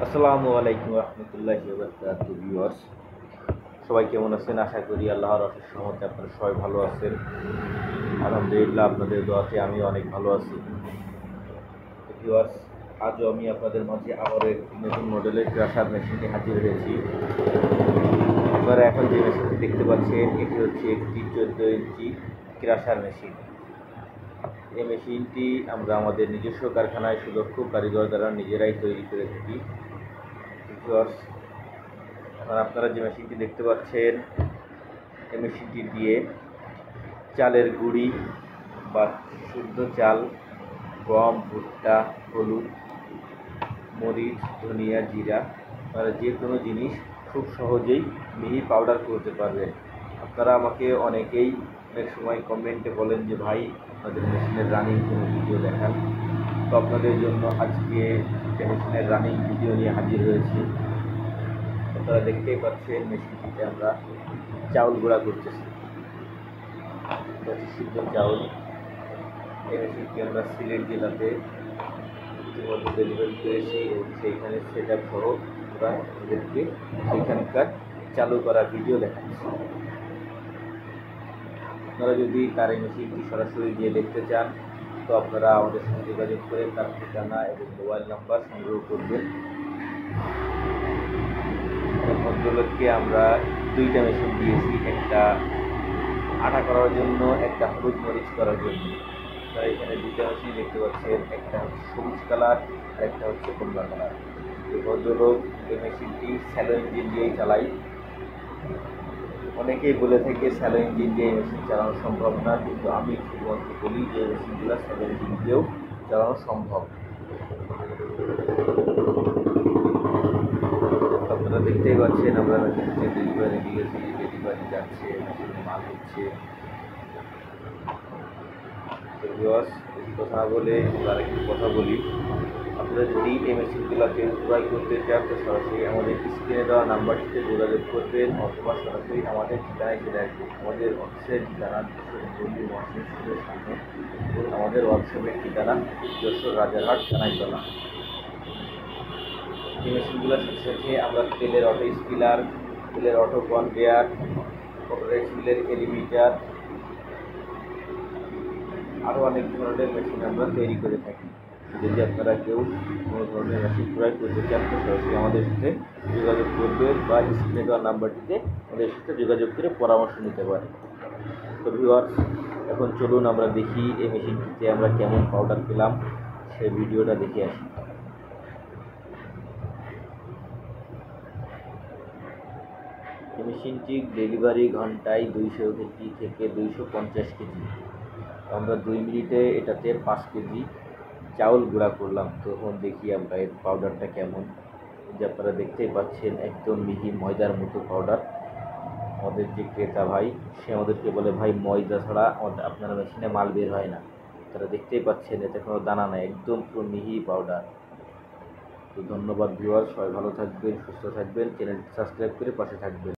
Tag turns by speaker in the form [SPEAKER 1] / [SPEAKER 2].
[SPEAKER 1] আসসালামু আলাইকুম রহমতুল্লাহি ওয়া বারাকাতুহু ভিউয়ার্স, সবাই কেমন আছেন? আশা করি আল্লাহর অশেষ রহমতে আপনারা সবাই ভালো আছেন। আলহামদুলিল্লাহ, আপনাদের দোয়াতে আমি অনেক ভালো আছি। ভিউয়ার্স, আজও আমি আপনাদের মাঝে আবার একটি নতুন মডেলের ক্রাশার মেশিন নিয়ে হাজির হয়েছি। আপনারা এখন যে মেশিনটি দেখতে পাচ্ছেন, এটি হচ্ছে একটি 14 ইঞ্চি ক্রাশার মেশিন। এই মেশিনটি আমরা আমাদের নিজস্ব কারখানায় সুদক্ষ কারিগর দ্বারা নিজেরাই তৈরি করে থাকি। ভিউয়ার্স, এখন আপনারা যে মেশিনটি দেখতে পাচ্ছেন, এই মেশিনটি দিয়ে চালের গুঁড়ি বা শুদ্ধ চাল, গম, ভুট্টা, হলুদ, মরিচ, ধনিয়া, জিরা, আপনারা যে কোনো জিনিস খুব সহজেই মিহি পাউডার করতে পারবেন। আপনারা আমাকে অনেকেই অনেক সময় কমেন্টে বলেন যে ভাই, আপনাদের মেশিনের রানিং কোনো ভিডিও দেখান। তো আপনাদের জন্য আজকে মেশিনের রানিং ভিডিও নিয়ে হাজির হয়েছি। আপনারা দেখতেই পাচ্ছেন মেশিনটিতে আমরা চাউল গুঁড়া করতেছি। সিদ্ধ চাউল। এই মেশিনটি আমরা সিলেট জেলাতে ইতিমধ্যে ডেলিভারি করেছি এবং সেইখানে সেট আপ সহ আমরা ওদেরকে সেইখানকার চালু করা ভিডিও দেখাচ্ছি। আপনারা যদি তার এই মেশিনটি সরাসরি গিয়ে দেখতে চান, তো আপনারা আমাদের সঙ্গে যোগাযোগ করে তার ঠিকানা এবং মোবাইল নাম্বার সংগ্রহ করবেন। ভদ্রলোককে আমরা দুইটা মেশিন দিয়েছি, একটা আটা করার জন্য, একটা হলুদ মরিচ করার জন্য। আপনারা এখানে দুইটা মেশিন দেখতে পাচ্ছেন, একটা হচ্ছে সবুজ কালার আর একটা হচ্ছে কমলা কালার। এই ভদ্রলোক এই মেশিনটি স্যালো ইঞ্জিন দিয়েই চালাই। অনেকেই বলে থাকে স্যালো ইঞ্জিন দিয়ে এই মেশিন চালানো সম্ভব না, কিন্তু আমি শুধুমাত্র বলি যে এই মেশিনগুলো স্যালো ইঞ্জিন দিয়েও চালানো সম্ভব। আপনারা দেখতেই পাচ্ছেন আমরা মেশিনটি ডেলিভারি দিয়েছি, ডেলিভারি যাচ্ছে, মেশিনে মাল হচ্ছে। বেশি কথা বলে আমরা আরেকটি কথা বলি। আপনারা যদি এই মেশিনগুলোকে ক্রয় করতে চান, তো সরাসরি আমাদের স্ক্রিনে দেওয়া নাম্বারটিতে যোগাযোগ করবেন অথবা সরাসরি আমাদের ঠিকানায় চলে আসবেন। আমাদের অফিসের ঠিকানা যশোর মহাসিনের সামনে এবং আমাদের ওয়ার্কশপের ঠিকানা যশোর রাজারহাট কানাইতলা। এই মেশিনগুলোর সাথে সাথে আমরা তেলের অটো স্পিলার, তেলের অটো কনভেয়ার, রাইস মিলের এলিমিটার, আরও অনেক ধরনের মেশিন আমরা তৈরি করে থাকি। যদি আপনারা কেউ কোনো ধরনের মেশিন ক্রয় করতে চান, তো সরাসরি আমাদের সাথে যোগাযোগ করবেন বা স্ক্রিনে দেওয়া নাম্বারটিতে আমাদের সাথে যোগাযোগ করে পরামর্শ নিতে পারেন। তো ভিউয়ার্স, এখন চলুন আমরা দেখি এই মেশিনটিতে আমরা কেমন পাউডার পেলাম, সেই ভিডিওটা দেখে আসি। এই মেশিনটি ডেলিভারি ঘন্টায় 200 কেজি থেকে 250 কেজি। আমরা 2 মিনিটে এটাতে 5 কেজি চাউল গুঁড়া করলাম। তখন দেখি আমরা এর পাউডারটা কেমন। যে আপনারা দেখতেই পাচ্ছেন, একদম মিহি ময়দার মতো পাউডার। আমাদের যে ক্রেতা ভাই, সে আমাদেরকে বলে ভাই, ময়দা ছাড়া আপনার মেশিনে মাল বের হয় না। তারা দেখতেই পাচ্ছেন এতে কোনো দানা নাই, একদম পুরো মিহি পাউডার। তো ধন্যবাদ ভিউয়ার, সবাই ভালো থাকবেন, সুস্থ থাকবেন, চ্যানেলটি সাবস্ক্রাইব করে পাশে থাকবেন।